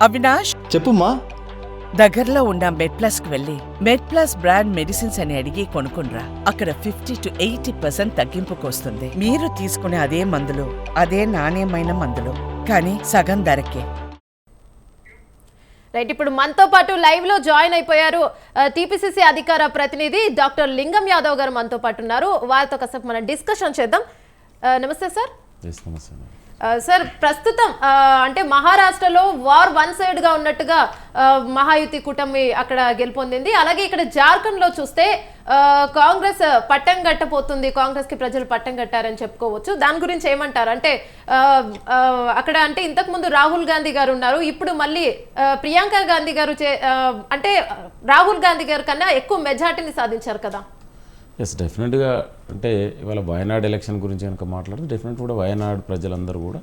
అవినాష్, చెప్పుమా. దగ్గరలో ఉన్న మెడ్ప్లస్ కు వెళ్ళి మెడ్ప్లస్ బ్రాండ్ మెడిసిన్స్ అని అడిగి కొనుక్కునరా. అక్కడ 50 to 80% తగ్గింపుకు వస్తుంది. మీరు తీసుకునే అదే మందులు, అదే నాణ్యమైన మందులు, కానీ సగం ధరకే. రైట్, ఇప్పుడు మనతో పాటు లైవ్ లో జాయిన్ అయిపోయారు టీపీసీసీ అధికార ప్రతినిధి డాక్టర్ లింగం యాదవ్ గారు మనతో పాటు ఉన్నారు. వారితో కాసేపు మనం డిస్కషన్ చేద్దాం. నమస్తే సార్. సార్, ప్రస్తుతం అంటే మహారాష్ట్రలో వార్ వన్ సైడ్ గా ఉన్నట్టుగా మహాయుతి కూటమి అక్కడ గెలుపొందింది. అలాగే ఇక్కడ జార్ఖండ్ లో చూస్తే కాంగ్రెస్ పట్టం కట్టబోతుంది, కాంగ్రెస్ కి ప్రజలు పట్టం కట్టారని చెప్పుకోవచ్చు. దాని గురించి ఏమంటారు? అంటే అక్కడ అంటే ఇంతకు ముందు రాహుల్ గాంధీ గారు ఉన్నారు, ఇప్పుడు మళ్ళీ ప్రియాంక గాంధీ గారు అంటే రాహుల్ గాంధీ గారి కన్నా ఎక్కువ మెజార్టీని సాధించారు కదా. ఎస్, డెఫినెట్గా. అంటే ఇవాళ వయనాడ్ ఎలక్షన్ గురించి కనుక మాట్లాడితే డెఫినెట్ కూడా వయనాడ్ ప్రజలందరూ కూడా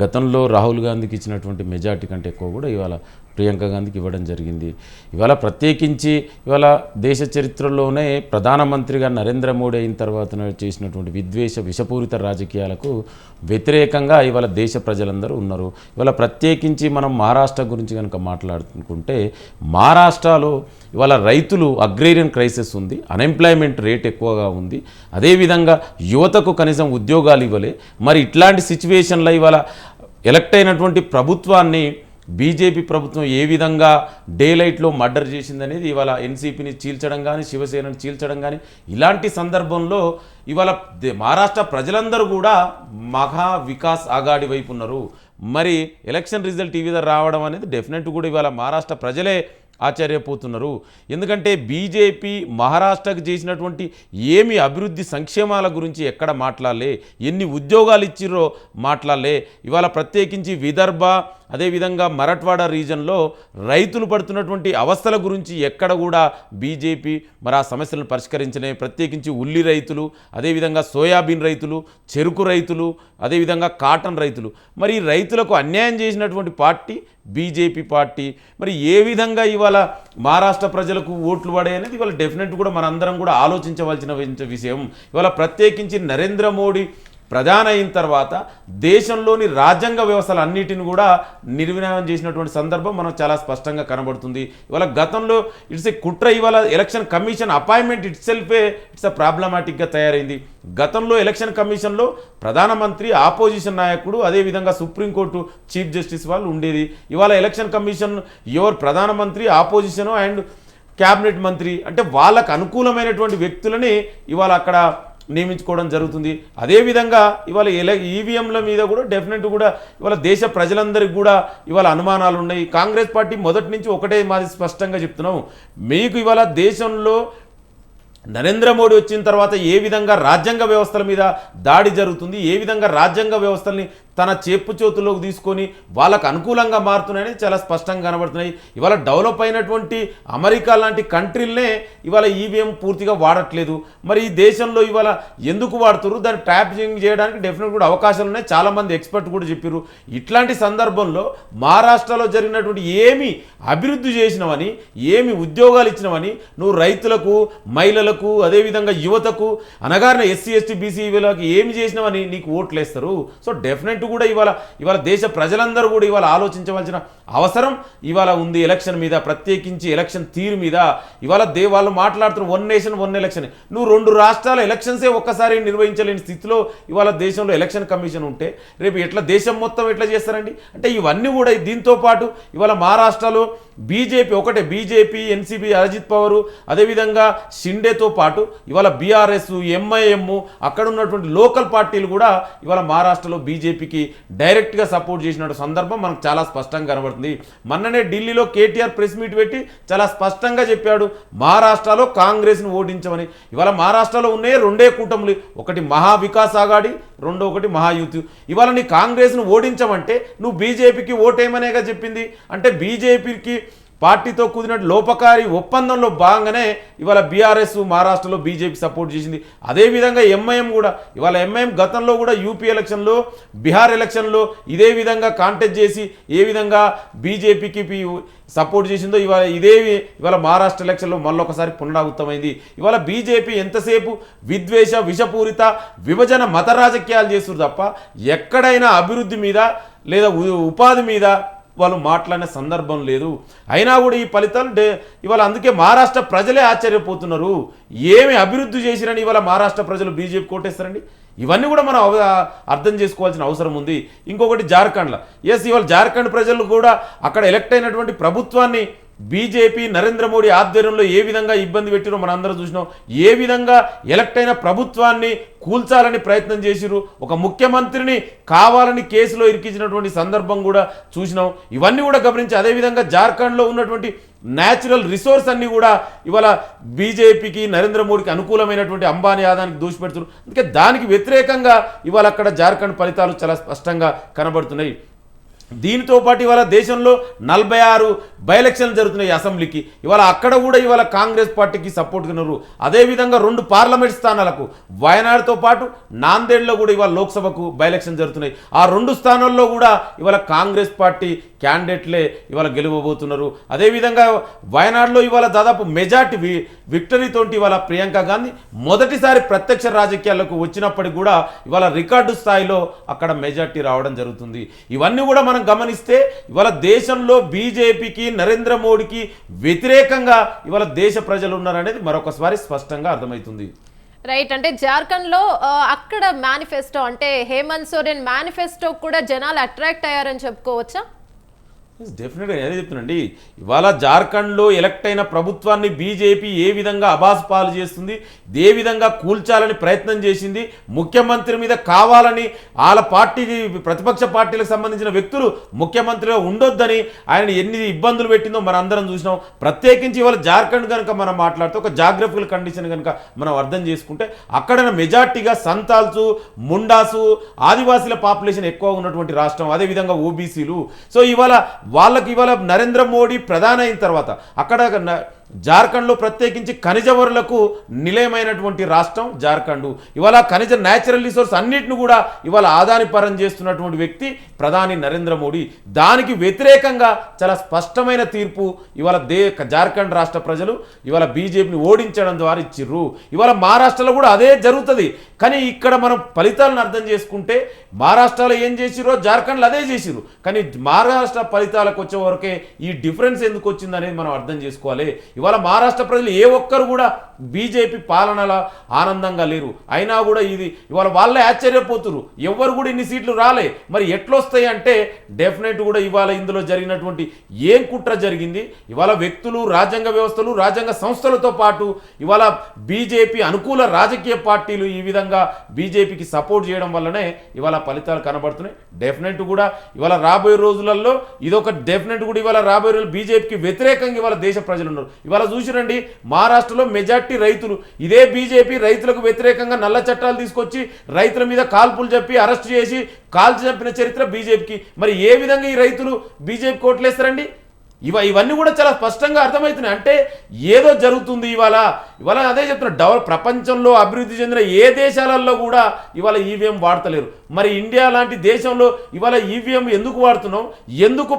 గతంలో రాహుల్ గాంధీకి ఇచ్చినటువంటి మెజార్టీ కంటే ఎక్కువ కూడా ఇవాళ ప్రియాంక గాంధీకి ఇవ్వడం జరిగింది. ఇవాళ ప్రత్యేకించి ఇవాళ దేశ చరిత్రలోనే ప్రధానమంత్రిగా నరేంద్ర మోడీ అయిన తర్వాత చేసినటువంటి విషపూరిత రాజకీయాలకు వ్యతిరేకంగా ఇవాళ దేశ ప్రజలందరూ ఉన్నారు. ఇవాళ ప్రత్యేకించి మనం మహారాష్ట్ర గురించి కనుక మాట్లాడుకుంటే మహారాష్ట్రలో ఇవాళ రైతులు అగ్రేరియన్ క్రైసిస్ ఉంది, అన్ఎంప్లాయ్మెంట్ రేట్ ఎక్కువగా ఉంది, అదేవిధంగా యువతకు కనీసం ఉద్యోగాలు ఇవ్వలే. మరి ఇట్లాంటి సిచ్యువేషన్లో ఇవాళ ఎలక్ట్ అయినటువంటి ప్రభుత్వాన్ని బీజేపీ ప్రభుత్వం ఏ విధంగా డే లైట్లో మర్డర్ చేసిందనేది ఇవాళ ఎన్సీపీని చీల్చడం కానీ శివసేనని చీల్చడం కానీ ఇలాంటి సందర్భంలో ఇవాళ మహారాష్ట్ర ప్రజలందరూ కూడా మహా వికాస్ ఆఘాడి వైపు ఉన్నారు. మరి ఎలక్షన్ రిజల్ట్ ఈ విధంగా రావడం అనేది డెఫినెట్ కూడా ఇవాళ మహారాష్ట్ర ప్రజలే ఆశ్చర్యపోతున్నారు. ఎందుకంటే బీజేపీ మహారాష్ట్రకు చేసినటువంటి ఏమి అభివృద్ధి సంక్షేమాల గురించి ఎక్కడ మాట్లాడలే, ఎన్ని ఉద్యోగాలు ఇచ్చిర్రో మాట్లాడలే. ఇవాళ ప్రత్యేకించి విదర్భ అదేవిధంగా మరాఠ్వాడా రీజన్లో రైతులు పడుతున్నటువంటి అవస్థల గురించి ఎక్కడ కూడా బీజేపీ మరి ఆ సమస్యలను పరిష్కరించలే. ప్రత్యేకించి ఉల్లి రైతులు, అదేవిధంగా సోయాబీన్ రైతులు, చెరుకు రైతులు, అదేవిధంగా కాటన్ రైతులు, మరి ఈ రైతులకు అన్యాయం చేసినటువంటి పార్టీ బీజేపీ పార్టీ. మరి ఏ విధంగా ఇవాళ మహారాష్ట్ర ప్రజలకు ఓట్లు పడే అనేది ఇవాళ డెఫినెట్ కూడా మనందరం కూడా ఆలోచించవలసిన విషయం. ఇవాళ ప్రత్యేకించి నరేంద్ర మోడీ ప్రధాని అయిన తర్వాత దేశంలోని రాజ్యాంగ వ్యవస్థలు అన్నిటిని కూడా నిర్వినాయం చేసినటువంటి సందర్భం మనకు చాలా స్పష్టంగా కనబడుతుంది. ఇవాళ గతంలో ఇట్స్ ఏ కుట్ర. ఇవాళ election commission appointment it's a ప్రాబ్లమాటిక్గా తయారైంది. గతంలో ఎలక్షన్ కమిషన్లో ప్రధానమంత్రి, ఆపోజిషన్ నాయకుడు, అదేవిధంగా సుప్రీంకోర్టు చీఫ్ జస్టిస్ వాళ్ళు ఉండేది. ఇవాళ ఎలక్షన్ కమిషన్ ఎవరు ప్రధానమంత్రి, ఆపోజిషను అండ్ క్యాబినెట్ మంత్రి అంటే వాళ్ళకు అనుకూలమైనటువంటి వ్యక్తులని ఇవాళ అక్కడ నియమించుకోవడం జరుగుతుంది. అదేవిధంగా ఇవాళ ఈవీఎంల మీద కూడా డెఫినెట్ కూడా ఇవాళ దేశ ప్రజలందరికీ కూడా ఇవాళ అనుమానాలు ఉన్నాయి. కాంగ్రెస్ పార్టీ మొదటి నుంచి ఒకటే మాది స్పష్టంగా చెప్తున్నాం, మీకు ఇవాళ దేశంలో నరేంద్ర మోడీ వచ్చిన తర్వాత ఏ విధంగా రాజ్యాంగ వ్యవస్థల మీద దాడి జరుగుతుంది, ఏ విధంగా రాజ్యాంగ వ్యవస్థల్ని తన చెప్పు చేతుల్లోకి తీసుకొని వాళ్ళకు అనుకూలంగా మారుతున్నాయని చాలా స్పష్టంగా కనబడుతున్నాయి. ఇవాళ డెవలప్ అయినటువంటి అమెరికా లాంటి కంట్రీలనే ఇవాళ ఈవీఎం పూర్తిగా వాడట్లేదు. మరి ఈ దేశంలో ఇవాళ ఎందుకు వాడుతున్నారు, దాన్ని ట్యాపింగ్ చేయడానికి డెఫినెట్ కూడా అవకాశాలు ఉన్నాయి. చాలామంది ఎక్స్పర్ట్ కూడా చెప్పారు. ఇట్లాంటి సందర్భంలో మహారాష్ట్రలో జరిగినటువంటి ఏమి అభివృద్ధి చేసినవని, ఏమి ఉద్యోగాలు ఇచ్చినవని, నువ్వు రైతులకు, మహిళలకు, అదేవిధంగా యువతకు, అనగారిన ఎస్సీ ఎస్టీ బీసీ వీళ్ళకి ఏమి చేసినవని నీకు ఓట్లు వేస్తారు. సో డెఫినెట్ కూడా ఇవాళ దేశ ప్రజలందరూ కూడా ఇవాళ ఆలోచించవలసిన అవసరం ఇవాళ ఉంది ఎలక్షన్ మీద, ప్రత్యేకించి ఎలక్షన్ తీరు మీద. ఇవాళ వాళ్ళు మాట్లాడుతున్న వన్ నేషన్ వన్ ఎలక్షన్. నువ్వు 2 రాష్ట్రాల ఎలక్షన్సే ఒక్కసారి నిర్వహించలేని స్థితిలో ఇవాళ దేశంలో ఎలక్షన్ కమిషన్ ఉంటే రేపు ఎట్లా దేశం మొత్తం ఎట్లా చేస్తారండి? అంటే ఇవన్నీ కూడా దీంతో పాటు ఇవాళ మహారాష్ట్రలో బీజేపీ ఒకటే, బీజేపీ, ఎన్సీపీ, అజిత్ పవార్, అదేవిధంగా షిండేతో పాటు ఇవాళ బీఆర్ఎస్, ఎంఐఎం, అక్కడ ఉన్నటువంటి లోకల్ పార్టీలు కూడా ఇవాళ మహారాష్ట్రలో బీజేపీకి డైరెక్ట్గా సపోర్ట్ చేసిన సందర్భం మనకు చాలా స్పష్టంగా కనబడుతుంది. మొన్ననే ఢిల్లీలో కేటీఆర్ ప్రెస్ మీట్ పెట్టి చాలా స్పష్టంగా చెప్పాడు, మహారాష్ట్రలో కాంగ్రెస్ను ఓడించమని. ఇవాళ మహారాష్ట్రలో ఉన్నాయి 2 కూటములు, ఒకటి మహా వికాస్ ఆఘాడి, ఒకటి మహాయూత్. ఇవాళ నీ కాంగ్రెస్ను ఓడించమంటే నువ్వు బీజేపీకి ఓటేమనేగా చెప్పింది. అంటే బీజేపీకి పార్టీతో కుదిరినట్టు లోపకారి ఒప్పందంలో భాగంగానే ఇవాళ బీఆర్ఎస్ మహారాష్ట్రలో బీజేపీ సపోర్ట్ చేసింది. అదేవిధంగా ఎంఐఎం కూడా ఇవాళ ఎంఐఎం గతంలో కూడా యూపీ ఎలక్షన్లో, బీహార్ ఎలక్షన్లో ఇదే విధంగా కాంటెస్ట్ చేసి ఏ విధంగా బీజేపీకి సపోర్ట్ చేసిందో ఇవాళ మహారాష్ట్ర ఎలక్షన్లో మళ్ళొకసారి పునరావృతమైంది. ఇవాళ బీజేపీ ఎంతసేపు విద్వేష, విషపూరిత, విభజన, మత రాజకీయాలు చేస్తున్నారు తప్ప ఎక్కడైనా అభివృద్ధి మీద లేదా ఉపాధి మీద వాళ్ళు మాట్లాడిన సందర్భం లేదు. అయినా కూడా ఈ ఫలితాలు ఇవాళ అందుకే మహారాష్ట్ర ప్రజలే ఆశ్చర్యపోతున్నారు. ఏమి అభివృద్ధి చేసిరని ఇవాళ మహారాష్ట్ర ప్రజలు బీజేపీ కోటేస్తారండి? ఇవన్నీ కూడా మనం అర్థం చేసుకోవాల్సిన అవసరం ఉంది. ఇంకొకటి జార్ఖండ్లో ఇవాళ జార్ఖండ్ ప్రజలు కూడా అక్కడ ఎలక్ట్ అయినటువంటి ప్రభుత్వాన్ని బీజేపీ నరేంద్ర మోడీ ఆధ్వర్యంలో ఏ విధంగా ఇబ్బంది పెట్టిరో మనం అందరం చూసినాం. ఏ విధంగా ఎలక్ట్ అయిన ప్రభుత్వాన్ని కూల్చాలని ప్రయత్నం చేసిరు. ఒక ముఖ్యమంత్రిని కావాలని కేసులో ఇరికించినటువంటి సందర్భం కూడా చూసినాం. ఇవన్నీ కూడా గమనించి అదేవిధంగా జార్ఖండ్లో ఉన్నటువంటి న్యాచురల్ రిసోర్స్ అన్నీ కూడా ఇవాళ బీజేపీకి నరేంద్ర మోడీకి అనుకూలమైనటువంటి అంబానీ ఆదానికి దూషిపెడుతున్నారు. అందుకే దానికి వ్యతిరేకంగా ఇవాళ అక్కడ జార్ఖండ్ ఫలితాలు చాలా స్పష్టంగా కనబడుతున్నాయి. దీనితో పాటు ఇవాళ దేశంలో 46 బై ఎలక్షన్లు జరుగుతున్నాయి అసెంబ్లీకి. ఇవాళ అక్కడ కూడా ఇవాళ కాంగ్రెస్ పార్టీకి సపోర్ట్ ఉన్నారు. అదేవిధంగా 2 పార్లమెంట్ స్థానాలకు వయనాడుతో పాటు నాందేడ్లో కూడా ఇవాళ లోక్సభకు బై ఎలక్షన్ జరుగుతున్నాయి. ఆ 2 స్థానాల్లో కూడా ఇవాళ కాంగ్రెస్ పార్టీ క్యాండిడేట్లే ఇవాళ గెలవబోతున్నారు. అదేవిధంగా వయనాడులో ఇవాళ దాదాపు మెజార్టీ విక్టరీతోటి ఇవాళ ప్రియాంక గాంధీ మొదటిసారి ప్రత్యక్ష రాజకీయాలకు వచ్చినప్పటికి కూడా ఇవాళ రికార్డు స్థాయిలో అక్కడ మెజార్టీ రావడం జరుగుతుంది. ఇవన్నీ కూడా మనం గమనిస్తే ఇవాళ దేశంలో బీజేపీకి నరేంద్ర మోడీకి వ్యతిరేకంగా ఇవాళ దేశ ప్రజలు ఉన్నారనేది మరొకసారి స్పష్టంగా అర్థమవుతుంది. రైట్. అంటే జార్ఖండ్లో అక్కడ మేనిఫెస్టో అంటే హేమంత్ సోరెన్ మేనిఫెస్టో కూడా జనాలు అట్రాక్ట్ అయ్యారని చెప్పుకోవచ్చా? డెఫినెట్గా నేనే చెప్తున్నాండి. ఇవాళ జార్ఖండ్లో ఎలక్ట్ అయిన ప్రభుత్వాన్ని బీజేపీ ఏ విధంగా అబాస్పాలు చేస్తుంది, ఏ విధంగా కూల్చాలని ప్రయత్నం చేసింది, ముఖ్యమంత్రి మీద కావాలని వాళ్ళ పార్టీకి ప్రతిపక్ష పార్టీలకు సంబంధించిన వ్యక్తులు ముఖ్యమంత్రిగా ఉండొద్దని ఆయన ఎన్ని ఇబ్బందులు పెట్టిందో మనం అందరం చూసినాం. ప్రత్యేకించి ఇవాళ జార్ఖండ్ కనుక మనం మాట్లాడితే ఒక జాగ్రఫికల్ కండిషన్ కనుక మనం అర్థం చేసుకుంటే అక్కడ మెజార్టీగా సంతాల్సు, ముండాసు, ఆదివాసీల పాపులేషన్ ఎక్కువ ఉన్నటువంటి రాష్ట్రం. అదేవిధంగా ఓబీసీలు. సో వాళ్ళకి ఇవాళ నరేంద్ర మోడీ ప్రధాని అయిన తర్వాత అక్కడ జార్ఖండ్లో ప్రత్యేకించి ఖనిజ వనరులకు నిలయమైనటువంటి రాష్ట్రం జార్ఖండ్. ఇవాళ ఖనిజ న్యాచురల్ రిసోర్స్ అన్నిటిని కూడా ఇవాళ ఆదానిపరం చేస్తున్నటువంటి వ్యక్తి ప్రధాని నరేంద్ర మోడీ. దానికి వ్యతిరేకంగా చాలా స్పష్టమైన తీర్పు ఇవాళ జార్ఖండ్ రాష్ట్ర ప్రజలు ఇవాళ బీజేపీని ఓడించడం ద్వారా ఇచ్చిర్రు. ఇవాళ మహారాష్ట్రలో కూడా అదే జరుగుతుంది. కానీ ఇక్కడ మనం ఫలితాలను అర్థం చేసుకుంటే మహారాష్ట్రలో ఏం చేసిరో జార్ఖండ్లో అదే చేసిరు. కానీ మహారాష్ట్ర ఫలితాలకు వచ్చే వరకే ఈ డిఫరెన్స్ ఎందుకు వచ్చింది అనేది మనం అర్థం చేసుకోవాలి. ఇవాళ మహారాష్ట్ర ప్రజలు ఏ ఒక్కరు కూడా బీజేపీ పాలనలో ఆనందంగా లేరు. అయినా కూడా ఇవాళ వాళ్ళే ఆశ్చర్యపోతున్నారు. ఎవరు కూడా ఇన్ని సీట్లు రాలే. మరి ఎట్లొస్తాయి అంటే డెఫినెట్ కూడా ఇవాళ ఇందులో జరిగినటువంటి ఏం కుట్ర జరిగింది, ఇవాళ వ్యక్తులు, రాజ్యాంగ వ్యవస్థలు, రాజ్యాంగ సంస్థలతో పాటు ఇవాళ బీజేపీ అనుకూల రాజకీయ పార్టీలు ఈ విధంగా బీజేపీకి సపోర్ట్ చేయడం వల్లనే ఇవాళ ఫలితాలు కనబడుతున్నాయి. డెఫినెట్ కూడా ఇవాళ రాబోయే రోజులలో ఇదొక డెఫినెట్ కూడా ఇవాళ రాబోయే రోజులు బీజేపీకి వ్యతిరేకంగా ఇవాళ దేశ ప్రజలు ఉన్నారు. ఇవాళ చూసిరండి మహారాష్ట్రలో మెజార్టీ రైతులు. ఇదే బీజేపీ రైతులకు వ్యతిరేకంగా నల్ల చట్టాలు తీసుకొచ్చి రైతుల మీద కాల్పులు చెప్పి అరెస్ట్ చేసి కాల్చి చంపిన చరిత్ర బీజేపీకి. మరి ఏ విధంగా ఈ రైతులు బీజేపీ కోట్లేస్తారండి? ఇవన్నీ కూడా చాలా స్పష్టంగా అర్థమవుతున్నాయి. అంటే ఏదో జరుగుతుంది. ఇవాళ అదే చెప్తున్నా, ప్రపంచంలో అభివృద్ధి చెందిన ఏ దేశాలలో కూడా ఇవాళ ఈవీఎం వాడతలేరు. మరి ఇండియా లాంటి దేశంలో ఇవాళ ఈవీఎం ఎందుకు వాడుతున్నాం, ఎందుకు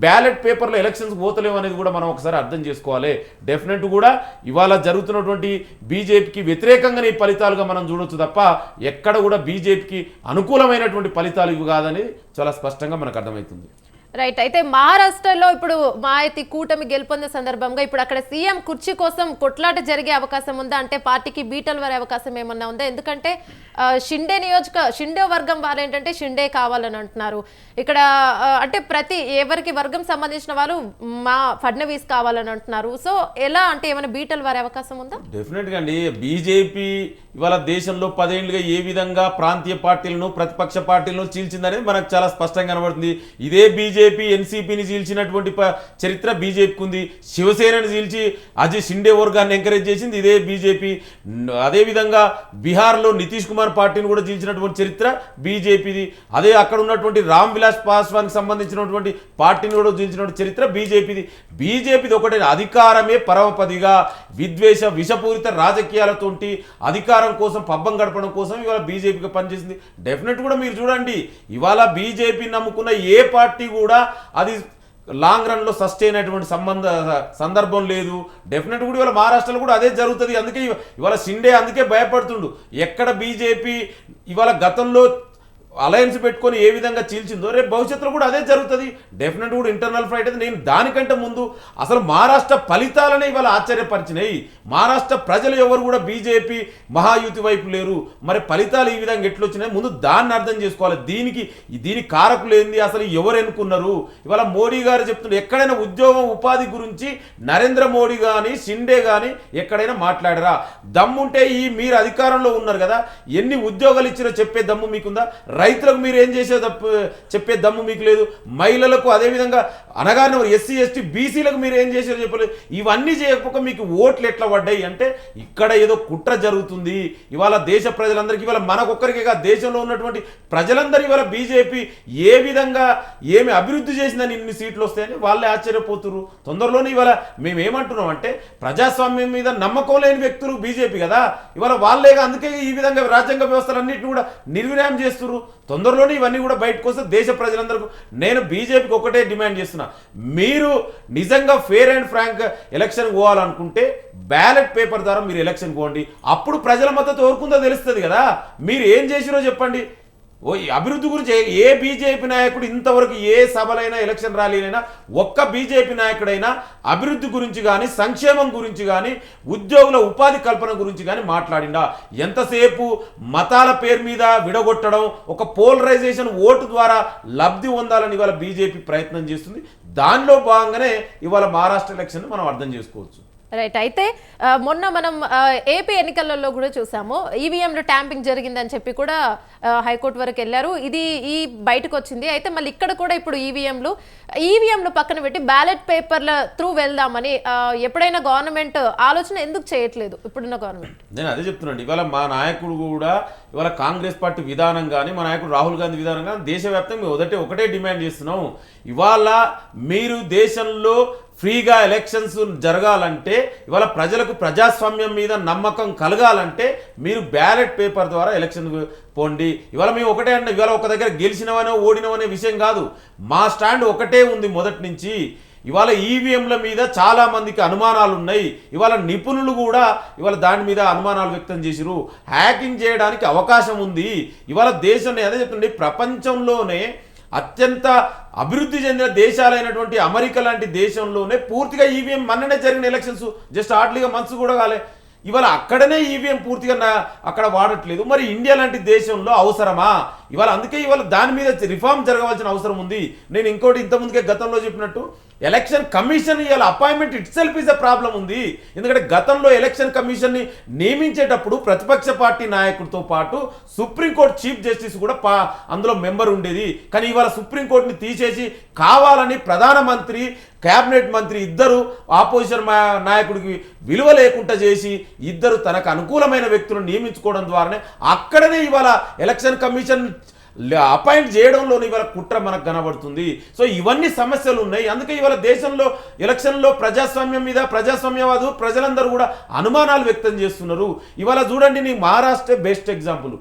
బ్యాలెట్ పేపర్లో ఎలక్షన్స్ పోతలేము అనేది కూడా మనం ఒకసారి అర్థం చేసుకోవాలి. డెఫినెట్ కూడా ఇవాళ జరుగుతున్నటువంటి బీజేపీకి వ్యతిరేకంగానే ఈ ఫలితాలుగా మనం చూడొచ్చు తప్ప ఎక్కడ కూడా బీజేపీకి అనుకూలమైనటువంటి ఫలితాలు ఇవి కాదని చాలా స్పష్టంగా మనకు అర్థమవుతుంది. రైట్. అయితే మహారాష్ట్రలో ఇప్పుడు మాయతి కూటమి గెలుపొందే సందర్భంగా ఇప్పుడు అక్కడ సీఎం కుర్చీ కోసం కొట్లాట జరిగే అవకాశం ఉందా? అంటే పార్టీకి బీటలు వారే అవకాశం ఏమన్నా ఉందా? ఎందుకంటే షిండే వర్గం వారు ఏంటంటే షిండే కావాలని అంటున్నారు. ఇక్కడ అంటే ఎవరికి వర్గం సంబంధించిన వాళ్ళు మా ఫడ్నవీస్ కావాలని అంటున్నారు. సో ఎలా అంటే ఏమైనా బీటలు వారే అవకాశం ఉందా? డెఫినెట్గా అండి. బీజేపీ ఇవాళ దేశంలో 10 ఏళ్లుగా ఏ విధంగా ప్రాంతీయ పార్టీలను, ప్రతిపక్ష పార్టీలను చీల్చిందనేది మనకు చాలా స్పష్టంగా కనబడుతుంది. ఇదే బీజేపీ ఎన్సీపీని చీల్చినటువంటి చరిత్ర బీజేపీకి ఉంది. శివసేనని చీల్చి అజయ్ షిండే వర్గాన్ని ఎంకరేజ్ చేసింది ఇదే బీజేపీ. అదేవిధంగా బీహార్లో నితీష్ కుమార్ పార్టీని కూడా చీల్చినటువంటి చరిత్ర బీజేపీది. అదే అక్కడ ఉన్నటువంటి రామ్ విలాస్ పాస్వాన్కి సంబంధించినటువంటి పార్టీని కూడా చీల్చినటువంటి చరిత్ర బీజేపీది. బీజేపీది ఒకటే, అధికారమే పరమపదిగా విషపూరిత రాజకీయాలతోటి అధికారం కోసం, పబ్బం గడపడం కోసం ఇవాళ బీజేపీకి పనిచేసింది. డెఫినెట్ కూడా మీరు చూడండి, ఇవాళ బీజేపీ నమ్ముకున్న ఏ పార్టీ కూడా అది లాంగ్ రన్లో సస్టైన్ అయినటువంటి సందర్భం లేదు. డెఫినెట్ కూడా ఇవాళ మహారాష్ట్రలో కూడా అదే జరుగుతుంది. అందుకే ఇవాళ షిండే అందుకే భయపడుతుండు. ఎక్కడ బీజేపీ ఇవాళ గతంలో అలయన్స్ పెట్టుకొని ఏ విధంగా చీల్చిందో రేపు భవిష్యత్తులో కూడా అదే జరుగుతుంది. డెఫినెట్ కూడా ఇంటర్నల్ ఫైట్ అయితే నేను దానికంటే ముందు అసలు మహారాష్ట్ర ఫలితాలనే ఇవాళ ఆశ్చర్యపరిచినాయి. మహారాష్ట్ర ప్రజలు ఎవరు కూడా బీజేపీ మహాయుతి వైపు లేరు. మరి ఫలితాలు ఈ విధంగా ఎట్లొచ్చినాయి ముందు దాన్ని అర్థం చేసుకోవాలి. దీని కారకులు ఏంది, అసలు ఎవరు ఎన్నుకున్నారు? ఇవాళ మోడీ గారు చెప్తున్నారు ఎక్కడైనా ఉద్యోగం ఉపాధి గురించి నరేంద్ర మోడీ కానీ షిండే కానీ ఎక్కడైనా మాట్లాడరా? దమ్ముంటే మీరు అధికారంలో ఉన్నారు కదా, ఎన్ని ఉద్యోగాలు ఇచ్చినా చెప్పే దమ్ము మీకుందా? రైతులకు మీరు ఏం చేసే చెప్పే దమ్ము మీకు లేదు. మహిళలకు అదేవిధంగా అనగానే ఎస్సీ ఎస్టీ బీసీలకు మీరు ఏం చేసారో చెప్పలేదు. ఇవన్నీ చేయకపోక మీకు ఓట్లు ఎట్లా పడ్డాయి అంటే ఇక్కడ ఏదో కుట్ర జరుగుతుంది. ఇవాళ దేశ ప్రజలందరికీ, ఇవాళ మనకొక్కరికే కాదు దేశంలో ఉన్నటువంటి ప్రజలందరూ ఇవాళ బీజేపీ ఏ విధంగా ఏమి అభివృద్ధి చేసిందని ఇన్ని సీట్లు వస్తాయని వాళ్ళే ఆశ్చర్యపోతున్నారు. తొందరలోనే ఇవాళ మేమేమంటున్నాం అంటే ప్రజాస్వామ్యం మీద నమ్మకం లేని వ్యక్తులు బీజేపీ కదా, ఇవాళ వాళ్ళేగా అందుకే ఈ విధంగా రాజ్యాంగ వ్యవస్థలన్నింటినీ కూడా నిర్వీర్యం చేస్తున్నారు. తొందరలోనే ఇవన్నీ కూడా బయటకు వస్తే దేశ ప్రజలందరికీ నేను బీజేపీకి ఒకటే డిమాండ్ చేస్తున్నా, మీరు నిజంగా ఫేర్ అండ్ ఫ్రాంక్ ఎలక్షన్ పోవాలనుకుంటే బ్యాలెట్ పేపర్ ద్వారా మీరు ఎలక్షన్ పోండి. అప్పుడు ప్రజల మద్దతు ఎవరుకుందో తెలుస్తుంది కదా. మీరు ఏం చేసిరో చెప్పండి. ఈ అభివృద్ధి గురించి ఏ బీజేపీ నాయకుడు ఇంతవరకు ఏ సభలైనా ఎలక్షన్ ర్యాలీలైనా ఒక్క బీజేపీ నాయకుడైనా అభివృద్ధి గురించి కానీ సంక్షేమం గురించి కానీ ఉద్యోగుల ఉపాధి కల్పన గురించి కానీ మాట్లాడిండా? ఎంతసేపు మతాల పేరు మీద విడగొట్టడం, ఒక పోలరైజేషన్ ఓటు ద్వారా లబ్ధి పొందాలని ఇవాళ బీజేపీ ప్రయత్నం చేస్తుంది. దానిలో భాగంగానే ఇవాళ మహారాష్ట్ర ఎలక్షన్ మనం అర్థం చేసుకోవచ్చు. రైట్. అయితే మొన్న మనం ఏపీ ఎన్నికలలో కూడా చూసాము, ఈవీఎంలో ట్యాంపింగ్ జరిగిందని చెప్పి కూడా హైకోర్టు వరకు వెళ్ళారు. ఇది బయటకు వచ్చింది. అయితే మళ్ళీ ఇక్కడ కూడా ఇప్పుడు ఈవీఎంలు పక్కన పెట్టి బ్యాలెట్ పేపర్ల త్రూ వెళ్దామని ఎప్పుడైనా గవర్నమెంట్ ఆలోచన ఎందుకు చేయట్లేదు ఇప్పుడున్న గవర్నమెంట్? నేను అదే చెప్తున్నాను. ఇవాళ మా నాయకుడు కూడా ఇవాళ కాంగ్రెస్ పార్టీ విధానం కానీ మా నాయకుడు రాహుల్ గాంధీ విధానం కానీ దేశవ్యాప్తంగా ఒకటే డిమాండ్ చేస్తున్నాం. ఇవాళ మీరు దేశంలో ఫ్రీగా ఎలక్షన్స్ జరగాలంటే, ఇవాళ ప్రజలకు ప్రజాస్వామ్యం మీద నమ్మకం కలగాలంటే మీరు బ్యాలెట్ పేపర్ ద్వారా ఎలక్షన్ పోండి. ఇవాళ మేము ఒకటే అంటే ఇవాళ ఒక దగ్గర గెలిచినవనో ఓడినవనే విషయం కాదు. మా స్టాండ్ ఒకటే ఉంది మొదటి నుంచి. ఇవాళ ఈవీఎంల మీద చాలా మందికి అనుమానాలు ఉన్నాయి. ఇవాళ నిపుణులు కూడా ఇవాళ దాని మీద అనుమానాలు వ్యక్తం చేసిరు. హ్యాకింగ్ చేయడానికి అవకాశం ఉంది. ఇవాళ దేశంలో అదే చెప్తుండే ప్రపంచంలోనే అత్యంత అభివృద్ధి చెందిన దేశాలైనటువంటి అమెరికా లాంటి దేశంలోనే పూర్తిగా ఈవీఎం మొన్ననే జరిగిన ఎలక్షన్స్ జస్ట్ హార్డ్లీగా మంత్స్ కూడా కాలే. ఇవాళ అక్కడనే ఈవీఎం పూర్తిగా అక్కడ వాడట్లేదు. మరి ఇండియా లాంటి దేశంలో అవసరమా? ఇవాళ అందుకే ఇవాళ దాని మీద రిఫార్మ్ జరగవలసిన అవసరం ఉంది. నేను ఇంకోటి ఇంతకుముందుకే గతంలో చెప్పినట్టు ఎలక్షన్ కమిషన్ ఇవాళ appointment it self is a problem ఉంది. ఎందుకంటే గతంలో ఎలక్షన్ కమిషన్ని నియమించేటప్పుడు ప్రతిపక్ష పార్టీ నాయకుడితో పాటు సుప్రీంకోర్టు చీఫ్ జస్టిస్ కూడా అందులో మెంబర్ ఉండేది. కానీ ఇవాళ సుప్రీంకోర్టుని తీసేసి కావాలని ప్రధానమంత్రి క్యాబినెట్ మంత్రి ఇద్దరు ఆపోజిషన్ నాయకుడికి విలువ లేకుండా చేసి ఇద్దరు తనకు అనుకూలమైన వ్యక్తులను నియమించుకోవడం ద్వారానే అక్కడనే ఇవాళ ఎలక్షన్ కమిషన్ అపాయింట్ చేయడంలోని ఇవాళ కుట్ర మనకు కనబడుతుంది. సో ఇవన్నీ సమస్యలు ఉన్నాయి. అందుకే ఇవాళ దేశంలో ఎలక్షన్లో ప్రజాస్వామ్యం మీద ప్రజాస్వామ్యవాదు ప్రజలందరూ కూడా అనుమానాలు వ్యక్తం చేస్తున్నారు. ఇవాళ చూడండి, నీ మహారాష్ట్ర బెస్ట్ ఎగ్జాంపుల్.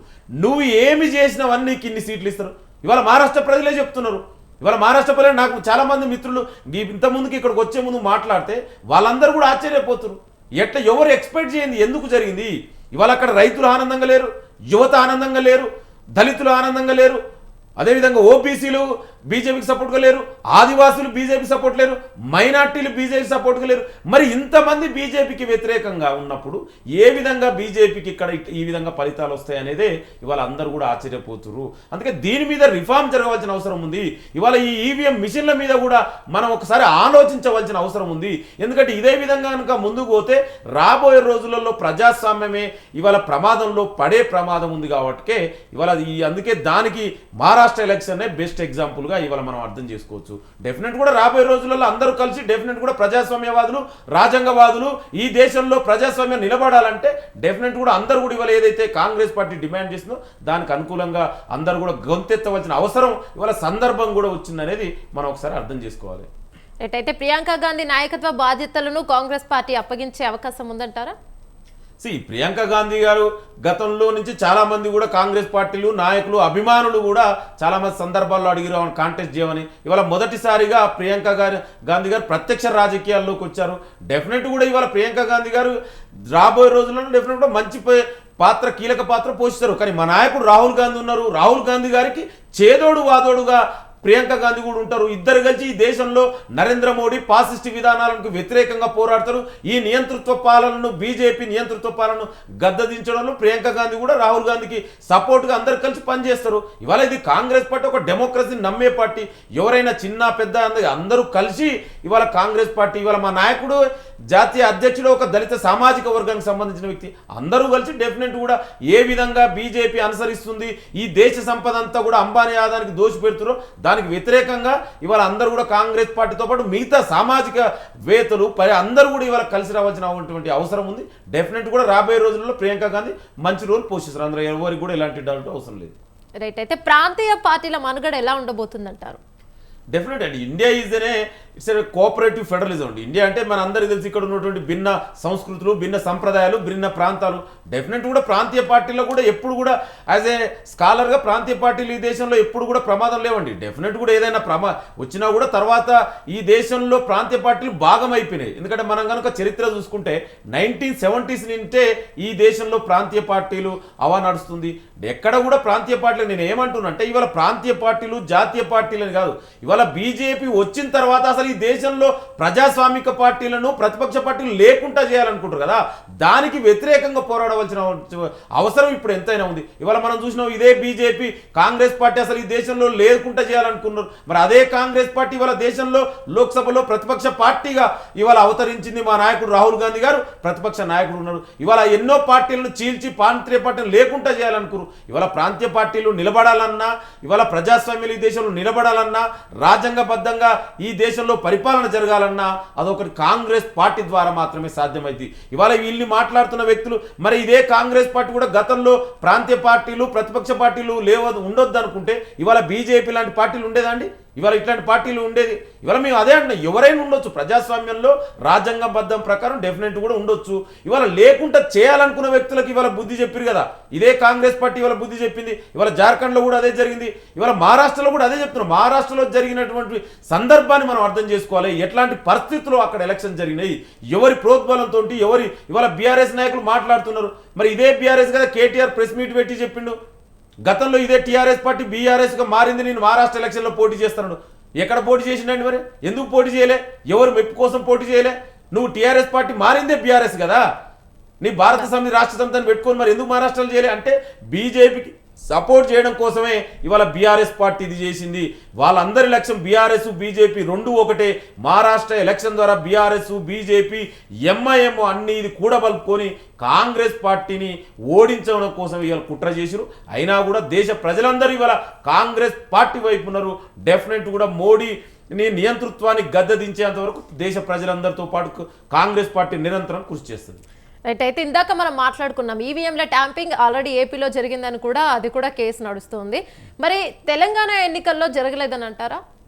నువ్వు ఏమి చేసినవన్నీ నీకు ఇన్ని సీట్లు ఇస్తారు. ఇవాళ మహారాష్ట్ర ప్రజలే చెప్తున్నారు. ఇవాళ మహారాష్ట్ర ప్రజలు నాకు చాలామంది మిత్రులు ఇంతకుముందుకి ఇక్కడికి వచ్చే ముందు మాట్లాడితే వాళ్ళందరూ కూడా ఆశ్చర్యపోతున్నారు. ఎవరు ఎక్స్పెక్ట్ చేయండి ఎందుకు జరిగింది? ఇవాళ అక్కడ రైతులు ఆనందంగా లేరు, యువత ఆనందంగా లేరు, దళితులు ఆనందంగా లేరు, అదేవిధంగా ఓబీసీలు బీజేపీకి సపోర్ట్గా లేరు, ఆదివాసులు బీజేపీ సపోర్ట్ లేరు, మైనార్టీలు బీజేపీ సపోర్ట్గా లేరు. మరి ఇంతమంది బీజేపీకి వ్యతిరేకంగా ఉన్నప్పుడు ఏ విధంగా బీజేపీకి ఇక్కడ ఈ విధంగా ఫలితాలు వస్తాయి అనేదే ఇవాళ అందరూ కూడా ఆశ్చర్యపోతున్నారు. అందుకే దీని మీద రిఫార్మ్ జరగవలసిన అవసరం ఉంది. ఇవాళ ఈ ఈవీఎం మిషన్ల మీద కూడా మనం ఒకసారి ఆలోచించవలసిన అవసరం ఉంది. ఎందుకంటే ఇదే విధంగా కనుక ముందుకు పోతే రాబోయే రోజులలో ప్రజాస్వామ్యమే ఇవాళ ప్రమాదంలో పడే ప్రమాదం ఉంది. కాబట్టి ఇవాళ అందుకే దానికి మహారాష్ట్ర ఎలక్షన్ బెస్ట్ ఎగ్జాంపుల్ ఇవాళ మనం అర్థం చేసుకోవచ్చు. డెఫినెట్ కూడా రాబోయే రోజులలో అందరూ కలిసి డెఫినెట్ కూడా ప్రజాస్వామ్యవాదులు రాజ్యాంగవాదులు ఈ దేశంలో ప్రజాస్వామ్యం నిలబడాలంటే డెఫినెట్ కూడా అందరూ కూడా ఇవాళ ఏదైతే కాంగ్రెస్ పార్టీ డిమాండ్ చేసిందో దానికి అనుకూలంగా అందరూ కూడా గొంతెత్తవలసిన అవసరం ఇవాళ సందర్భం కూడా వచ్చిందనేది మనం ఒకసారి అర్థం చేసుకోవాలి. అయితే ప్రియాంక గాంధీ నాయకత్వ బాధ్యతలను కాంగ్రెస్ పార్టీ అప్పగించే అవకాశం ఉందంటారా? ప్రియాంక గాంధీ గారు గతంలో నుంచి చాలా మంది కూడా కాంగ్రెస్ పార్టీలు నాయకులు అభిమానులు కూడా చాలా మంది సందర్భాల్లో అడిగిరు కాంటెస్ట్ చేయమని. ఇవాళ మొదటిసారిగా ప్రియాంక గాంధీ గారు ప్రత్యక్ష రాజకీయాల్లోకి వచ్చారు. డెఫినెట్ కూడా ఇవాళ ప్రియాంక గాంధీ గారు రాబోయే రోజుల్లో డెఫినెట్ కూడా మంచి పాత్ర కీలక పాత్ర పోషిస్తారు. కానీ మా నాయకుడు రాహుల్ గాంధీ ఉన్నారు. రాహుల్ గాంధీ గారికి చేదోడు వాదోడుగా ప్రియాంక గాంధీ కూడా ఉంటారు. ఇద్దరు కలిసి ఈ దేశంలో నరేంద్ర మోడీ పాసిస్ట్ విధానాలకు వ్యతిరేకంగా పోరాడతారు. ఈ నియంతృత్వ పాలనను బీజేపీ నియంతృత్వ పాలనను గద్దదించడంలో ప్రియాంక గాంధీ కూడా రాహుల్ గాంధీకి సపోర్ట్గా అందరు కలిసి పనిచేస్తారు. ఇవాళ ఇది కాంగ్రెస్ పార్టీ ఒక డెమోక్రసీని నమ్మే పార్టీ. ఎవరైనా చిన్న పెద్ద అందరూ కలిసి ఇవాళ కాంగ్రెస్ పార్టీ, ఇవాళ మా నాయకుడు జాతీయ అధ్యక్షుడు ఒక దళిత సామాజిక వర్గానికి సంబంధించిన వ్యక్తి, అందరూ కలిసి డెఫినెట్ కూడా ఏ విధంగా బీజేపీ అనుసరిస్తుంది, ఈ దేశ సంపద అంతా కూడా అంబానీ ఆదానికి దోషి పెడుతురో దానికి వ్యతిరేకంగా ఇవాళ అందరూ కూడా కాంగ్రెస్ పార్టీతో పాటు మిగతా సామాజిక వేత్తలు అందరూ కూడా ఇవాళ కలిసి రావాల్సినటువంటి అవసరం ఉంది. డెఫినెట్ కూడా రాబోయే రోజుల్లో ప్రియాంక గాంధీ మంచి రోల్ పోషిస్తారు. అందరూ ఎవరికి కూడా ఎలాంటి డౌట్ అవసరం లేదు. రైట్. అయితే ప్రాంతీయ పార్టీల మనుగడ ఎలా ఉండబోతుంది అంటారు? డెఫినెట్ అండి. ఇండియా ఇట్స్ కోఆపరేటివ్ ఫెడరలిజం అండి. ఇండియా అంటే మన అందరికీ తెలిసి ఇక్కడ ఉన్నటువంటి భిన్న సంస్కృతులు, భిన్న సంప్రదాయాలు, భిన్న ప్రాంతాలు. డెఫినెట్ కూడా ప్రాంతీయ పార్టీలో కూడా ఎప్పుడు కూడా యాజ్ ఏ స్కాలర్గా ప్రాంతీయ పార్టీలు ఈ దేశంలో ఎప్పుడు కూడా ప్రమాదం లేవండి. డెఫినెట్ కూడా ఏదైనా వచ్చినా కూడా తర్వాత ఈ దేశంలో ప్రాంతీయ పార్టీలు భాగం అయిపోయినాయి. ఎందుకంటే మనం కనుక చరిత్ర చూసుకుంటే 1970s నుంటే ఈ దేశంలో ప్రాంతీయ పార్టీలు అవా నడుస్తుంది. ఎక్కడ కూడా ప్రాంతీయ పార్టీలు నేను ఏమంటున్నా అంటే ఇవాళ ప్రాంతీయ పార్టీలు జాతీయ పార్టీలు అని కాదు. ఇవాళ బీజేపీ వచ్చిన తర్వాత అసలు ఈ దేశంలో ప్రజాస్వామిక పార్టీలను ప్రతిపక్ష పార్టీలు లేకుండా చేయాలనుకుంటారు కదా, దానికి వ్యతిరేకంగా పోరాడవలసిన అవసరం ఇప్పుడు ఎంతైనా ఉంది. ఇవాళ మనం చూసినాం ఇదే బీజేపీ కాంగ్రెస్ పార్టీ అసలు ఈ దేశంలో లేకుండా చేయాలనుకున్నారు. మరి అదే కాంగ్రెస్ పార్టీ ఇవాళ దేశంలో లోక్సభలో ప్రతిపక్ష పార్టీగా ఇవాళ అవతరించింది. మా నాయకుడు రాహుల్ గాంధీ గారు ప్రతిపక్ష నాయకుడు ఉన్నారు. ఇవాళ ఎన్నో పార్టీలను చీల్చి ప్రాంతీయ పార్టీలు లేకుండా చేయాలనుకున్నారు. ఇవాళ ప్రాంతీయ పార్టీలు నిలబడాలన్నా, ఇవాళ ప్రజాస్వామ్యాలు ఈ దేశంలో నిలబడాలన్నా, రాజ్యాంగబద్ధంగా ఈ దేశంలో పరిపాలన జరగాలన్నా అదొకటి కాంగ్రెస్ పార్టీ ద్వారా మాత్రమే సాధ్యమైంది. ఇవాళ వీళ్ళని మాట్లాడుతున్న వ్యక్తులు మరి ఇదే కాంగ్రెస్ పార్టీ కూడా గతంలో ప్రాంతీయ పార్టీలు ప్రతిపక్ష పార్టీలు ఉండొద్దు అనుకుంటే ఇవాళ బీజేపీ లాంటి పార్టీలు ఉండేదండి? ఇవాళ ఇట్లాంటి పార్టీలు ఉండేది? ఇవాళ మేము అదే అంటున్నాం, ఎవరైనా ఉండొచ్చు ప్రజాస్వామ్యంలో రాజ్యాంగబద్ధం ప్రకారం డెఫినెట్ కూడా ఉండొచ్చు. ఇవాళ లేకుండా చేయాలనుకున్న వ్యక్తులకు ఇవాళ బుద్ధి చెప్పారు కదా. ఇదే కాంగ్రెస్ పార్టీ ఇవాళ బుద్ధి చెప్పింది. ఇవాళ జార్ఖండ్లో కూడా అదే జరిగింది. ఇవాళ మహారాష్ట్రలో కూడా అదే చెప్తున్నాం. మహారాష్ట్రలో జరిగినటువంటి సందర్భాన్ని మనం అర్థం చేసుకోవాలి. ఎట్లాంటి పరిస్థితుల్లో అక్కడ ఎలక్షన్ జరిగినాయి, ఎవరి ప్రోద్బలంతో ఇవాళ బీఆర్ఎస్ నాయకులు మాట్లాడుతున్నారు. మరి ఇదే బీఆర్ఎస్ కదా కేటీఆర్ ప్రెస్ మీట్ పెట్టి చెప్పిండు, గతంలో ఇదే టీఆర్ఎస్ పార్టీ బీఆర్ఎస్గా మారింది, నేను మహారాష్ట్ర ఎలక్షన్లో పోటీ చేస్తున్నాడు. ఎక్కడ పోటీ చేసిండండి? మరి ఎందుకు పోటీ చేయలే? ఎవరు మెప్పు కోసం పోటీ చేయలే? నువ్వు టీఆర్ఎస్ పార్టీ మారిందే బీఆర్ఎస్ కదా, నీ భారత సమితి రాష్ట్ర సమితిని పెట్టుకొని మరి ఎందుకు మహారాష్ట్రలో చేయలే? అంటే బీజేపీకి సపోర్ట్ చేయడం కోసమే ఇవాళ బీఆర్ఎస్ పార్టీ ఇది చేసింది. వాళ్ళందరి లక్ష్యం బీఆర్ఎస్ బీజేపీ రెండు ఒకటే. మహారాష్ట్ర ఎలక్షన్ ద్వారా బీఆర్ఎస్ బీజేపీ ఎంఐఎం అన్ని ఇది కూడబలుపుకొని కాంగ్రెస్ పార్టీని ఓడించడం కోసం ఇవాళ కుట్ర చేసిరు. అయినా కూడా దేశ ప్రజలందరూ ఇవాళ కాంగ్రెస్ పార్టీ వైపు ఉన్నారు. డెఫినెట్ కూడా మోడీ నియంతృత్వాన్ని గద్దెదించేంత వరకు దేశ ప్రజలందరితో పాటు కాంగ్రెస్ పార్టీ నిరంతరం కృషి చేస్తుంది. రైట్. అయితే ఇందాక మనం మాట్లాడుకున్నాం ఈవీఎంల ట్యాంపింగ్ ఆల్రెడీ ఏపీలో జరిగిందని కూడా, అది కూడా కేసు నడుస్తుంది. మరి తెలంగాణ ఎన్నికల్లో జరగలేదని అంటారా?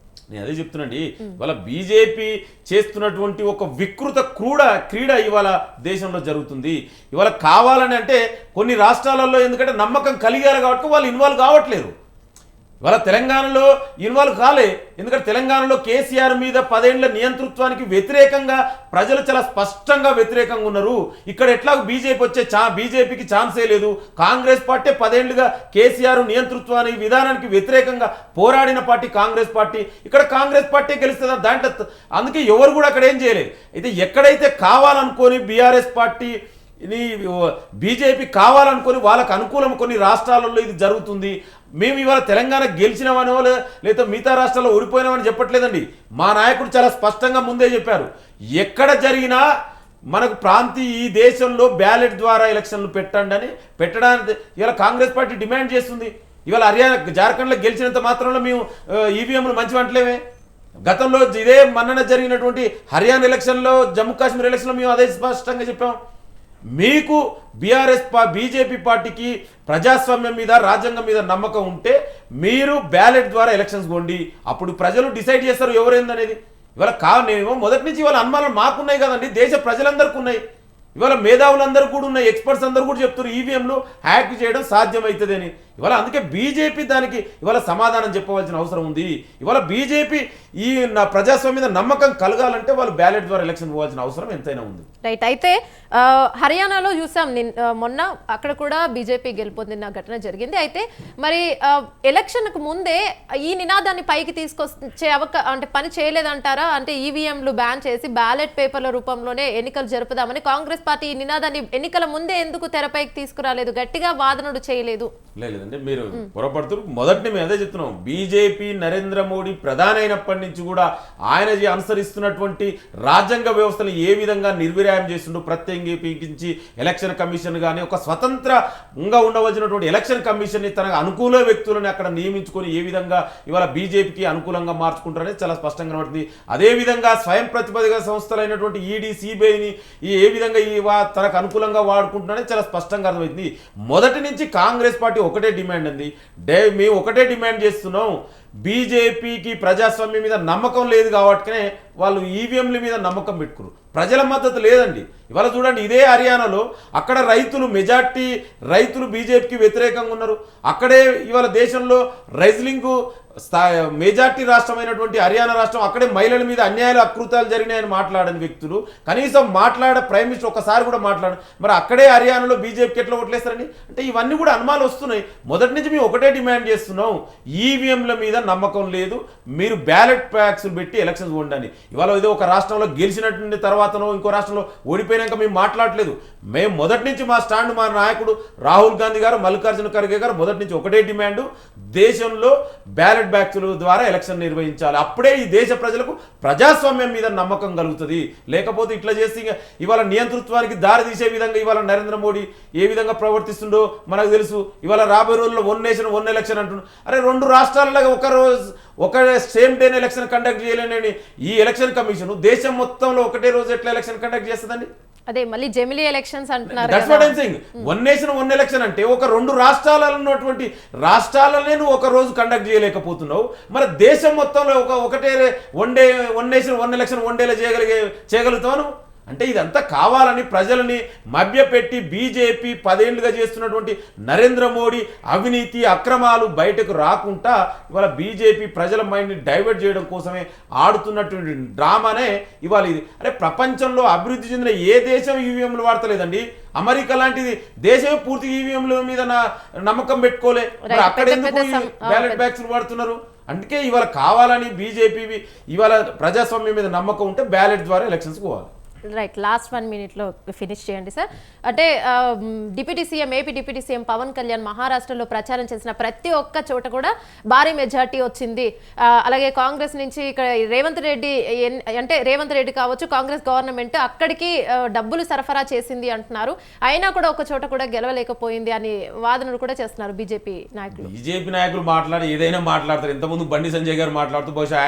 నేను అదే చెప్తున్నాండి. ఇవాళ బీజేపీ చేస్తున్నటువంటి ఒక వికృత క్రీడ ఇవాళ దేశంలో జరుగుతుంది. ఇవాళ కావాలని అంటే కొన్ని రాష్ట్రాలలో ఎందుకంటే నమ్మకం కలిగారు కాబట్టి వాళ్ళు ఇన్వాల్వ్ కావట్లేరు. ఇవాళ తెలంగాణలో ఇన్వాల్వ్ కాలే. ఎందుకంటే తెలంగాణలో కేసీఆర్ మీద 10 ఏళ్ల నియంతృత్వానికి వ్యతిరేకంగా ప్రజలు చాలా స్పష్టంగా వ్యతిరేకంగా ఉన్నారు. ఇక్కడ ఎట్లా బీజేపీ బీజేపీకి ఛాన్సే లేదు. కాంగ్రెస్ పార్టీ 10 ఏళ్లుగా కేసీఆర్ నియంతృత్వానికి విధానానికి వ్యతిరేకంగా పోరాడిన పార్టీ కాంగ్రెస్ పార్టీ. ఇక్కడ కాంగ్రెస్ పార్టీ గెలుస్తుందా దాంట్లో? అందుకే ఎవరు కూడా అక్కడ ఏం చేయలేదు. అయితే ఎక్కడైతే కావాలనుకొని బీఆర్ఎస్ పార్టీ బీజేపీ కావాలనుకొని వాళ్ళకు అనుకూలం కొన్ని రాష్ట్రాలలో ఇది జరుగుతుంది. మేము ఇవాళ తెలంగాణ గెలిచినామనో లేదా మిగతా రాష్ట్రాల్లో ఓడిపోయినామని చెప్పట్లేదండి. మా నాయకుడు చాలా స్పష్టంగా ముందే చెప్పారు, ఎక్కడ జరిగినా మనకు ఈ దేశంలో బ్యాలెట్ ద్వారా ఎలక్షన్లు పెట్టడానికి ఇవాళ కాంగ్రెస్ పార్టీ డిమాండ్ చేస్తుంది. ఇవాళ హర్యానా జార్ఖండ్లో గెలిచినంత మాత్రంలో మేము ఈవీఎంలు మంచివంటలేమే. గతంలో ఇదే మొన్న జరిగినటువంటి హర్యానా ఎలక్షన్లో జమ్మూ కాశ్మీర్ ఎలక్షన్లో మేము అదే స్పష్టంగా చెప్పాం. మీకు బీజేపీ పార్టీకి ప్రజాస్వామ్యం మీద రాజ్యాంగం మీద నమ్మకం ఉంటే మీరు బ్యాలెట్ ద్వారా ఎలక్షన్స్ కొండి, అప్పుడు ప్రజలు డిసైడ్ చేస్తారు ఎవరైందనేది. ఇవాళ నేనేమో మొదటి నుంచి ఇవాళ అనుమానాలు మాకున్నాయి కదండి, దేశ ప్రజలందరికీ ఉన్నాయి. ఇవాళ మేధావులందరూ కూడా ఉన్నాయి, ఎక్స్పర్ట్స్ అందరూ కూడా చెప్తారు ఈవీఎంలు హ్యాక్ చేయడం సాధ్యమవుతుంది అని. ఇవాళ అందుకే బీజేపీ దానికి ఇవాళ సమాధానం చెప్పవలసిన అవసరం ఉంది. ఇవాళ బీజేపీ ఈ ప్రజాస్వామ్యం మీద నమ్మకం కలగాలంటే వాళ్ళు బ్యాలెట్ ద్వారా ఎలక్షన్ పోవాల్సిన అవసరం ఎంతైనా ఉంది. రైట్. అయితే హర్యానాలో చూసాం మొన్న అక్కడ కూడా బీజేపీ గెలుపొందిన ఘటన జరిగింది. అయితే మరి ఎలక్షన్కు ముందే ఈ నినాదాన్ని పైకి తీసుకొచ్చే అంటే పని చేయలేదంటారా? అంటే ఈవీఎంలు బ్యాన్ చేసి బ్యాలెట్ పేపర్ల రూపంలోనే ఎన్నికలు జరుపుదామని కాంగ్రెస్ పార్టీ ఈ నినాదాన్ని ఎన్నికల ముందే ఎందుకు తెరపైకి తీసుకురాలేదు, గట్టిగా వాదనలు చేయలేదు? లేదంటే మీరు పొరపడుతున్నారు. మొదటి మేము అదే చెప్తున్నాం, బీజేపీ నరేంద్ర మోడీ ప్రధాని అయినప్పటి నుంచి కూడా ఆయన అనుసరిస్తున్నటువంటి రాజ్యాంగ వ్యవస్థను ఏ విధంగా నిర్వీర్యం చేస్తుండో ప్రత్యేకించి ఎలక్షన్ కమిషన్ కానీ ఒక స్వతంత్రంగా ఉండవలసినటువంటి ఎలక్షన్ కమిషన్ ని తనకు అనుకూల వ్యక్తులను అక్కడ నియమించుకొని ఏ విధంగా ఇవాళ బీజేపీకి అనుకూలంగా మార్చుకుంటారనేది చాలా స్పష్టంగా కనబడుతుంది. అదేవిధంగా స్వయం ప్రతిపదిక సంస్థలైనటువంటి ఈడీ సిబిఐని ఏ విధంగా తనకు అనుకూలంగా వాడుకుంటున్నారనేది చాలా స్పష్టంగా అర్థమవుతుంది. మొదటి నుంచి కాంగ్రెస్ పార్టీ ఒకటే డిమాండ్ అండి, మేము ఒకటే డిమాండ్ చేస్తున్నాం, బీజేపీకి ప్రజాస్వామ్యం మీద నమ్మకం లేదు కాబట్టినే వాళ్ళు ఈవీఎంల మీద నమ్మకం పెట్టుకున్నారు, ప్రజల మద్దతు లేదండి. ఇవాళ చూడండి, ఇదే హర్యానాలో అక్కడ మెజార్టీ రైతులు బీజేపీకి వ్యతిరేకంగా ఉన్నారు. అక్కడే ఇవాళ దేశంలో రైజ్లింగ్ మెజార్టీ రాష్ట్రమైనటువంటి హర్యానా రాష్ట్రం, అక్కడే మహిళల మీద అన్యాయాలు అకృతాలు జరిగినాయని మాట్లాడని వ్యక్తులు కనీసం ప్రైమ్ మినిస్టర్ ఒకసారి కూడా మాట్లాడు. మరి అక్కడే హర్యానాలో బీజేపీకి ఎట్లా ఓట్లేస్తారని అంటే ఇవన్నీ కూడా అనుమానాలు వస్తున్నాయి. మొదటి నుంచి మేము ఒకటే డిమాండ్ చేస్తున్నాం, ఈవీఎంల మీద నమ్మకం లేదు, మీరు బ్యాలెట్ ప్యాక్స్ పెట్టి ఎలక్షన్స్ ఉండని. ఇవాళ ఏదో ఒక రాష్ట్రంలో గెలిచినటువంటి తర్వాతనో ఇంకో రాష్ట్రంలో ఓడిపోయినాక మేము మాట్లాడలేదు. మేము మొదటి నుంచి మా స్టాండ్, మా నాయకుడు రాహుల్ గాంధీ గారు, మల్లికార్జున ఖర్గే గారు మొదటి నుంచి ఒకటే డిమాండ్, దేశంలో బ్యాలెట్ బ్యాక్స్ ద్వారా ఎలక్షన్ నిర్వహించాలి. అప్పుడే ఈ దేశ ప్రజలకు ప్రజాస్వామ్యం మీద నమ్మకం కలుగుతుంది. లేకపోతే ఇట్లా చేసి ఇవాళ నియంతృత్వానికి దారి తీసే విధంగా ఇవాళ నరేంద్ర మోడీ ఏ విధంగా ప్రవర్తిస్తుండో మనకు తెలుసు. ఇవాళ రాబోయే రోజుల్లో 1 నేషన్ 1 ఎలక్షన్ అంటున్నారు. అరే 2 రాష్ట్రాలలో ఒక సేమ్ డే ఎలక్షన్ కండక్ట్ చేయలేని ఈ ఎలక్షన్ కమిషన్ దేశం మొత్తంలో ఒకటే రోజు ఎట్లా ఎలక్షన్ కండక్ట్ చేస్తుందండి? అదే మళ్ళీ జమిలీ ఎలక్షన్స్ అంటున్నారు. That's what I am saying. 1 nation 1 election అంటే ఒక 2 రాష్ట్రాలలో ఉన్నటువంటి రాష్ట్రాలనే నువ్వు ఒక రోజు కండక్ట్ చేయలేకపోతున్నావు. మరి దేశం మొత్తంలో ఒకటే 1 నేషన్ 1 ఎలక్షన్ 1 డేలో చేయగలుగుతావు అంటే ఇదంతా కావాలని ప్రజలని మభ్యపెట్టి బీజేపీ 10 ఏళ్లుగా చేస్తున్నటువంటి నరేంద్ర మోడీ అవినీతి అక్రమాలు బయటకు రాకుండా ఇవాళ బీజేపీ ప్రజల మైండ్ని డైవర్ట్ చేయడం కోసమే ఆడుతున్నటువంటి డ్రామానే ఇవాళ ఇది. అరే ప్రపంచంలో అభివృద్ధి చెందిన ఏ దేశం ఈవీఎంలు వాడతలేదండి. అమెరికా లాంటిది దేశమే పూర్తి ఈవీఎంల మీద నమ్మకం పెట్టుకోలే, అక్కడ ఎందుకు బ్యాలెట్ బ్యాక్స్ వాడుతున్నారు? అందుకే ఇవాళ కావాలని బీజేపీ ఇవాళ ప్రజాస్వామ్యం మీద నమ్మకం ఉంటే బ్యాలెట్ ద్వారా ఎలక్షన్స్ పోవాలి. రైట్, లాస్ట్ 1 మినిట్లో ఫినిష్ చేయండి సార్. అంటే deputy CM, AP deputy CM Pawan Kalyan మహారాష్ట్రలో ప్రచారం చేసిన ప్రతి ఒక్క చోట కూడా భారీ మెజార్టీ వచ్చింది. అలాగే కాంగ్రెస్ నుంచి ఇక్కడ రేవంత్ రెడ్డి కావచ్చు, కాంగ్రెస్ గవర్నమెంట్ అక్కడికి డబ్బులు సరఫరా చేసింది అంటున్నారు. అయినా కూడా ఒక చోట కూడా గెలవలేకపోయింది అని వాదనలు కూడా చేస్తున్నారు బీజేపీ నాయకులు. మాట్లాడి ఏదైనా మాట్లాడతారు. ఇంతకుముందు బండి సంజయ్ గారు మాట్లాడుతూ బహుశా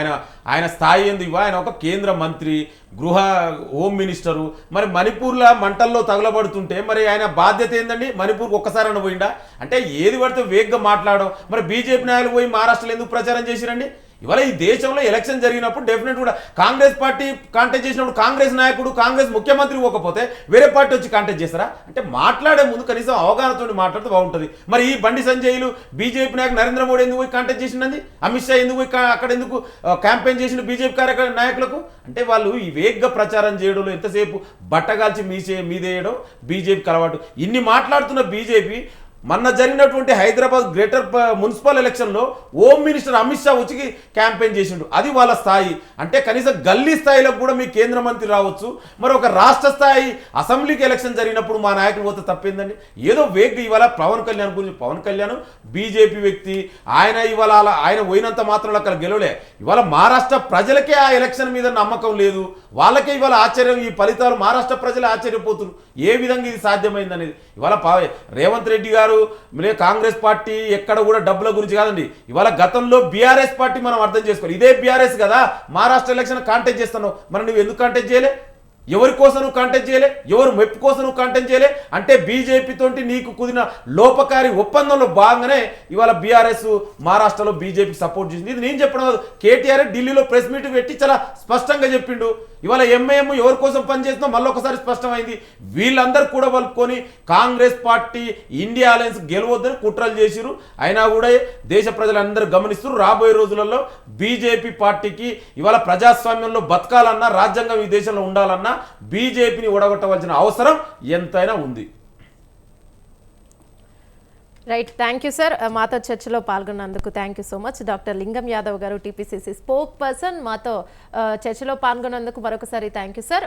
ఆయన స్థాయి ఎందుకు, ఆయన ఒక కేంద్ర మంత్రి, హోమ్ మినిస్టరు. మరి మణిపూర్లో మంటల్లో తగలబడుతుంటే మరి ఆయన బాధ్యత ఏందండి? మణిపూర్కి ఒక్కసారి అన్న పోయిందా? అంటే ఏది పడితే వేగ్గా మాట్లాడడం. మరి బీజేపీ నాయకులు పోయి మహారాష్ట్రలో ఎందుకు ప్రచారం చేసిరండి? ఇవాళ ఈ దేశంలో ఎలక్షన్ జరిగినప్పుడు డెఫినెట్ కూడా కాంగ్రెస్ పార్టీ కాంటెస్ట్ చేసినప్పుడు కాంగ్రెస్ నాయకుడు, కాంగ్రెస్ ముఖ్యమంత్రి పోకపోతే వేరే పార్టీ వచ్చి కాంటెస్ట్ చేస్తారా? అంటే మాట్లాడే ముందు కనీసం అవగాహనతో మాట్లాడితే బాగుంటుంది. మరి ఈ బండి సంజయ్లు బీజేపీ నాయకులు నరేంద్ర మోడీ ఎందుకు పోయి కాంటెస్ట్ చేసినది? అమిత్ షా ఎందుకు పోయి అక్కడ ఎందుకు క్యాంపెయిన్ చేసిన బీజేపీ నాయకులకు? అంటే వాళ్ళు ఈ వేగ్గా ప్రచారం చేయడంలో ఎంతసేపు బట్టగాల్చి మీదేయడం బీజేపీకి అలవాటు. ఇన్ని మాట్లాడుతున్న బీజేపీ మొన్న జరిగినటువంటి హైదరాబాద్ గ్రేటర్ మున్సిపల్ ఎలక్షన్లో హోమ్ మినిస్టర్ అమిత్ షా వచ్చి క్యాంపెయిన్ చేసిండు. అది వాళ్ళ స్థాయి. అంటే కనీసం గల్లీ స్థాయిలో కూడా మీ కేంద్ర మంత్రి రావచ్చు. మరి ఒక రాష్ట్ర స్థాయి అసెంబ్లీకి ఎలక్షన్ జరిగినప్పుడు మా నాయకులు పోతే తప్పేందండి? ఏదో వేగ్ ఇవాళ పవన్ కళ్యాణ్ బీజేపీ వ్యక్తి, ఆయన పోయినంత మాత్రం అక్కడ గెలవలే. ఇవాళ మహారాష్ట్ర ప్రజలకే ఆ ఎలక్షన్ మీద నమ్మకం లేదు. వాళ్ళకే ఇవాళ ఆశ్చర్యం, ఈ ఫలితాలు మహారాష్ట్ర ప్రజలే ఆశ్చర్యపోతున్నారు ఏ విధంగా ఇది సాధ్యమైంది అనేది. ఇవాళ రేవంత్ రెడ్డి గారు, కాంగ్రెస్ పార్టీ ఎక్కడ కూడా డబ్బుల గురించి కాదండి. ఇవాళ గతంలో బీఆర్ఎస్ పార్టీ మనం అర్థం చేసుకోవాలి. ఇదే బీఆర్ఎస్ కదా మహారాష్ట్ర ఎలక్షన్ కాంటెస్ట్ చేస్తున్నావు, మరి నువ్వు ఎందుకు కాంటెస్ట్ చేయలే? ఎవరి కోసం నువ్వు కంటెంట్ చేయలే, ఎవరు మెప్పు కోసం నువ్వు కంటెంట్ చేయలే. అంటే బీజేపీ తోటి నీకు కుదిరిన లోపకారి ఒప్పందంలో భాగంగానే ఇవాళ బీఆర్ఎస్ మహారాష్ట్రలో బీజేపీ సపోర్ట్ చేసింది. ఇది నేను చెప్పడం కాదు, కేటీఆర్ ఢిల్లీలో ప్రెస్ మీట్ పెట్టి చాలా స్పష్టంగా చెప్పిండు. ఇవాళ ఎంఐఎం ఎవరి కోసం పనిచేస్తుందో మళ్ళీ ఒకసారి స్పష్టమైంది. వీళ్ళందరూ కూడా కలుపుకొని కాంగ్రెస్ పార్టీ ఇండియా అలయన్స్ గెలవద్దని కుట్రలు చేసిరు. అయినా కూడా దేశ ప్రజలందరూ గమనిస్తున్నారు. రాబోయే రోజులలో బీజేపీ పార్టీకి ఇవాళ ప్రజాస్వామ్యంలో బతకాలన్నా, రాజ్యాంగం ఈ దేశంలో ఉండాలన్నా బీజేపీని ఓడగొట్టవలసిన అవసరం ఎంతైనా ఉంది. Right, thank you sir. మాతో చర్చలో పాల్గొన్నందుకు thank you so much. Doctor Lingam Yadav గారు, టీపీసీసీ స్పోక్ పర్సన్, మాతో చర్చలో పాల్గొన్నందుకు మరొకసారి థ్యాంక్ యూ సార్.